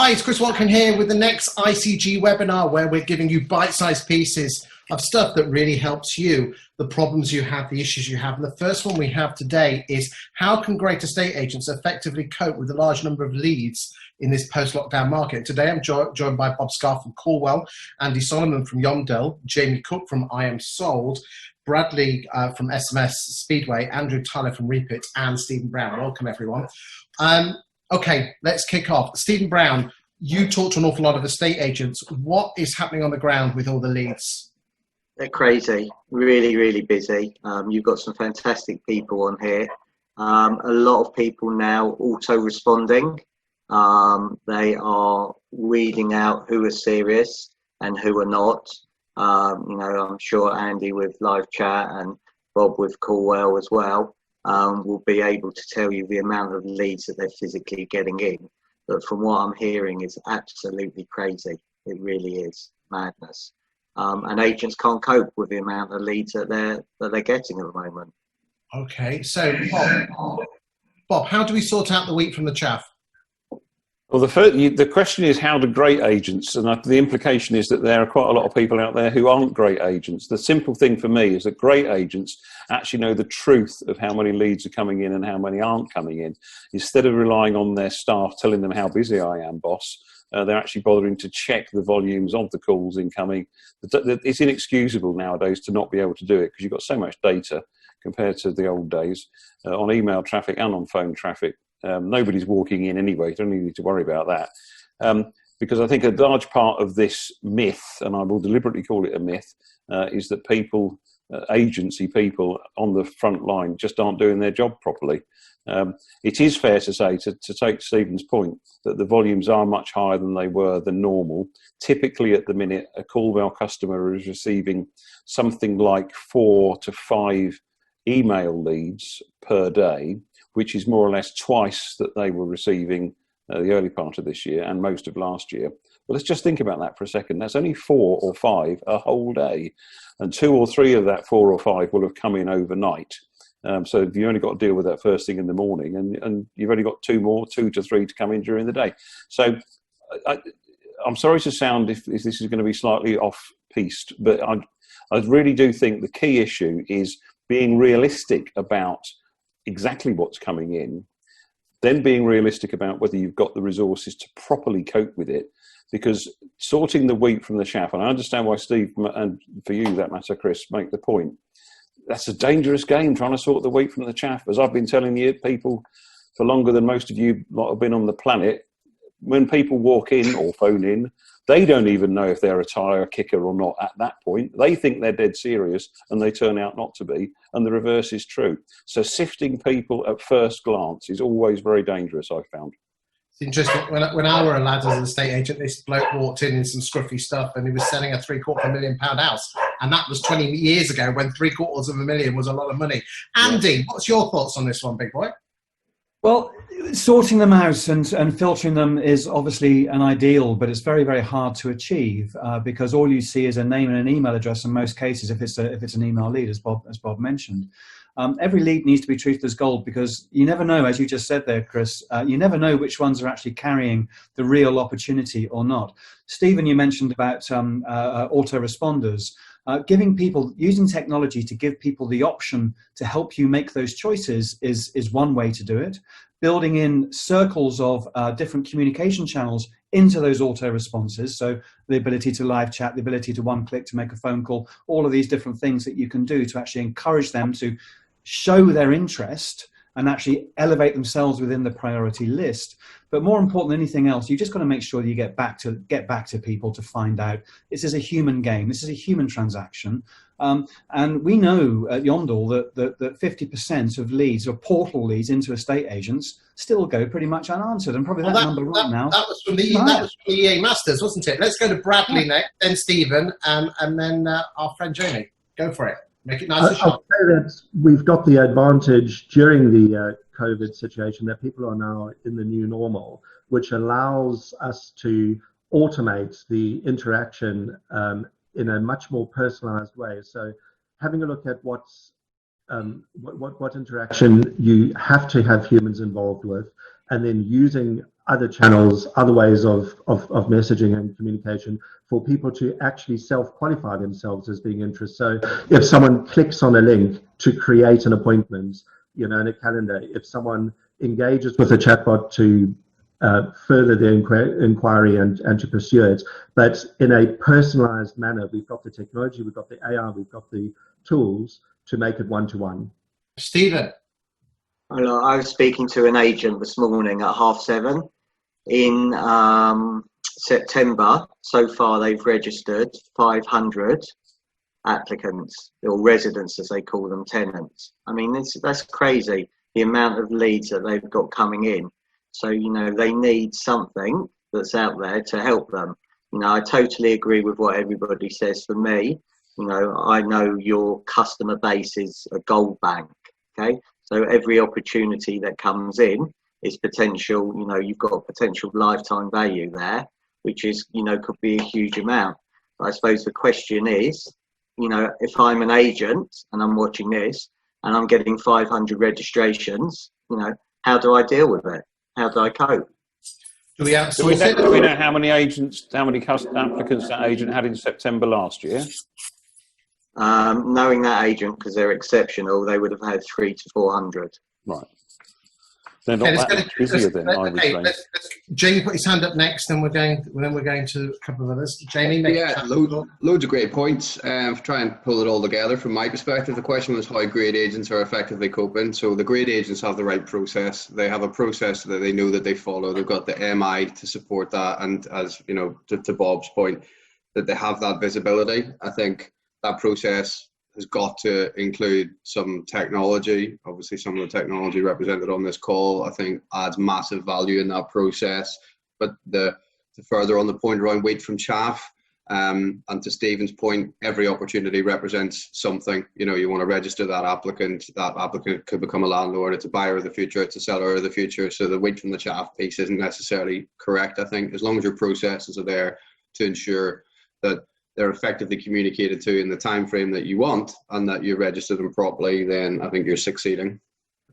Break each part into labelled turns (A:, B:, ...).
A: Hi, it's Chris Watkin here with the next ICG webinar where we're giving you bite-sized pieces of stuff that really helps you, the problems you have, the issues you have. And the first one we have today is how can great estate agents effectively cope with a large number of leads in this post-lockdown market? Today I'm joined by Bob Scarr from Callwell, Andy Solomon from Yomdel, Jamie Cook from iamsold, Bradley from SMS Speedway, Andrew Tyler from Reapit, and Stephen Brown. Welcome, everyone. Okay, let's kick off. Stephen Brown, you talk to an awful lot of estate agents. What is happening on the ground with all the leads?
B: They're crazy, really, really busy. You've got some fantastic people on here. A lot of people now auto-responding. They are weeding out who are serious and who are not. You know, I'm sure Andy with live chat and Bob with Callwell as well will be able to tell you the amount of leads that they're physically getting in. But from what I'm hearing, it's absolutely crazy. It really is madness. And agents can't cope with the amount of leads that they're getting at the moment.
A: Okay, so Bob, how do we sort out the wheat from the chaff?
C: Well, the question is how do great agents, and the implication is that there are quite a lot of people out there who aren't great agents. The simple thing for me is that great agents actually know the truth of how many leads are coming in and how many aren't coming in. Instead of relying on their staff telling them how busy I am, boss, they're actually bothering to check the volumes of the calls incoming. It's inexcusable nowadays to not be able to do it because you've got so much data compared to the old days on email traffic and on phone traffic. Nobody's walking in anyway, you don't even need to worry about that. Because I think a large part of this myth, and I will deliberately call it a myth, is that people, agency people on the front line just aren't doing their job properly. It is fair to say, to take Stephen's point, that the volumes are much higher than they were than normal. Typically at the minute, a Callwell customer is receiving something like 4 to 5 email leads per day, which is more or less twice that they were receiving the early part of this year and most of last year. But let's just think about that for a second. That's only 4 or 5 a whole day. And 2 or 3 of that 4 or 5 will have come in overnight. So if you only got to deal with that first thing in the morning and you've only got 2 to 3 to come in during the day. So I'm sorry to sound if this is going to be slightly off-piste, but I really do think the key issue is being realistic about exactly what's coming in, then being realistic about whether you've got the resources to properly cope with it, because sorting the wheat from the chaff, and I understand why Steve, and for you that matter, Chris, make the point, that's a dangerous game, trying to sort the wheat from the chaff. As I've been telling you people for longer than most of you lot have been on the planet, when people walk in or phone in, they don't even know if they're a tire kicker or not at that point. They think they're dead serious and they turn out not to be, and the reverse is true. So sifting people at first glance is always very dangerous, I've found.
A: It's interesting, when I were a lad as an estate agent, this bloke walked in some scruffy stuff and he was selling a £750,000 house. And that was 20 years ago when £750,000 was a lot of money. Andy, what's your thoughts on this one, big boy?
D: Well, sorting them out and filtering them is obviously an ideal, but it's very, very hard to achieve because all you see is a name and an email address in most cases if it's an email lead, as Bob mentioned. Every lead needs to be treated as gold because you never know, as you just said there, Chris, you never know which ones are actually carrying the real opportunity or not. Stephen, you mentioned about autoresponders. Giving people, using technology to give people the option to help you make those choices is one way to do it. Building in circles of different communication channels into those auto responses, so the ability to live chat, the ability to one click to make a phone call, all of these different things that you can do to actually encourage them to show their interest and actually elevate themselves within the priority list. But more important than anything else, you just got to make sure that you get back to people to find out this is a human game, this is a human transaction. And we know at Yomdel that 50% of leads or portal leads into estate agents still go pretty much unanswered, and probably that number right now.
A: That was from the EA Masters, wasn't it? Let's go to Bradley next, then Stephen, and then our friend Jamie. Go for it. Make it nice and short.
E: I'll say that we've got the advantage during the COVID situation that people are now in the new normal, which allows us to automate the interaction in a much more personalized way. So having a look at what interaction you have to have humans involved with, and then using other channels, other ways of messaging and communication for people to actually self-qualify themselves as being interested. So if someone clicks on a link to create an appointment, in a calendar, if someone engages with a chatbot to further the inquiry and to pursue it, but in a personalized manner, we've got the technology, we've got the AI, we've got the tools to make it one-to-one.
A: Stephen.
B: Hello, I was speaking to an agent this morning at 7:30. In September, so far they've registered 500 applicants, or residents as they call them, tenants. I mean, that's crazy, the amount of leads that they've got coming in. So, they need something that's out there to help them. I totally agree with what everybody says. For me, I know your customer base is a gold bank, okay? So every opportunity that comes in is potential, you've got potential lifetime value there, which is, could be a huge amount. But I suppose the question is, if I'm an agent and I'm watching this and I'm getting 500 registrations, how do I deal with it? How do I cope?
A: Do we outsource it?
C: Do we know how many applicants that agent had in September last year?
B: Knowing that agent, because they're exceptional, they would have had 300 to 400.
C: Right. They're not that much busier then, I would say.
A: Jamie put his hand up next, and we're going to a couple of others. Jamie,
F: loads of great points. Try and pull it all together. From my perspective, the question was how great agents are effectively coping. So the great agents have the right process. They have a process that they know that they follow. They've got the MI to support that, and as to Bob's point, that they have that visibility. I think that process has got to include some technology. Obviously, some of the technology represented on this call, I think, adds massive value in that process. But the further on the point around wheat from chaff, and to Stephen's point, every opportunity represents something. You want to register that applicant. That applicant could become a landlord. It's a buyer of the future. It's a seller of the future. So the wheat from the chaff piece isn't necessarily correct, I think. As long as your processes are there to ensure that they're effectively communicated to in the time frame that you want and that you register them properly, then I think you're succeeding.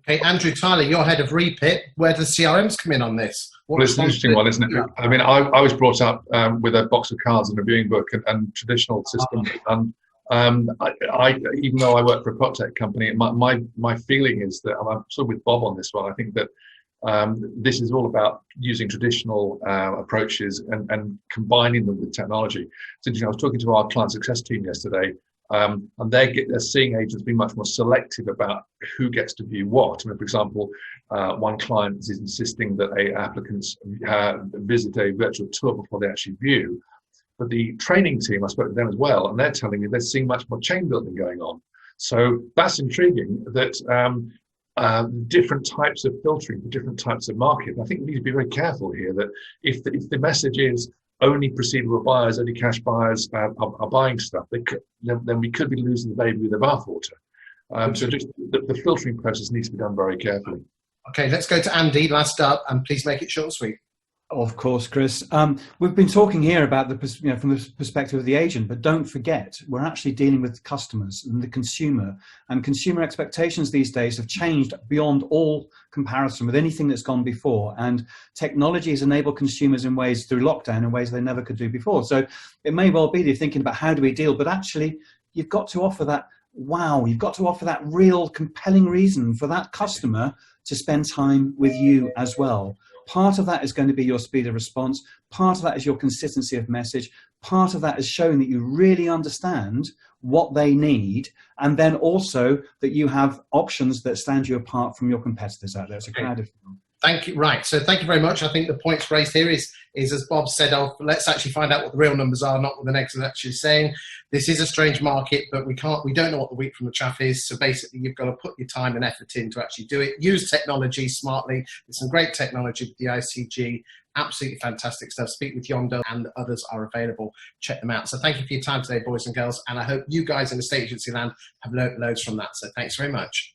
A: Okay, Andrew Tyler, you're head of Reapit. Where do the CRMs come in on this?
G: Well, it's an interesting one, isn't it? I mean, I was brought up with a box of cards and a viewing book and traditional systems. And I even though I work for a prop tech company, my feeling is that, and I'm sort of with Bob on this one, I think that this is all about using traditional approaches and combining them with technology. So, I was talking to our client success team yesterday, and they're seeing agents be much more selective about who gets to view what. I mean, for example, one client is insisting that applicants visit a virtual tour before they actually view. But the training team, I spoke to them as well, and they're telling me they're seeing much more chain building going on. So that's intriguing that different types of filtering for different types of market. I think we need to be very careful here that if the message is only proceedable buyers, only cash buyers are buying stuff, then we could be losing the baby with the bathwater. So just the filtering process needs to be done very carefully.
A: Okay, let's go to Andy last up, and please make it short and sweet.
D: Of course, Chris. We've been talking here about from the perspective of the agent, but don't forget, we're actually dealing with customers and the consumer. And consumer expectations these days have changed beyond all comparison with anything that's gone before. And technology has enabled consumers in ways through lockdown in ways they never could do before. So it may well be they're thinking about how do we deal, but actually you've got to offer that wow, you've got to offer that real compelling reason for that customer to spend time with you as well. Part of that is going to be your speed of response. Part of that is your consistency of message. Part of that is showing that you really understand what they need, and then also that you have options that stand you apart from your competitors out there. It's a crowded field.
A: Thank you. Right. So thank you very much. I think the points raised here is as Bob said, let's actually find out what the real numbers are, not what the next is actually saying. This is a strange market, but we don't know what the wheat from the chaff is. So basically you've got to put your time and effort in to actually do it. Use technology smartly. There's some great technology with the ICG. Absolutely fantastic stuff. Speak with Yomdel, and the others are available. Check them out. So thank you for your time today, boys and girls. And I hope you guys in the estate agency land have learned loads from that. So thanks very much.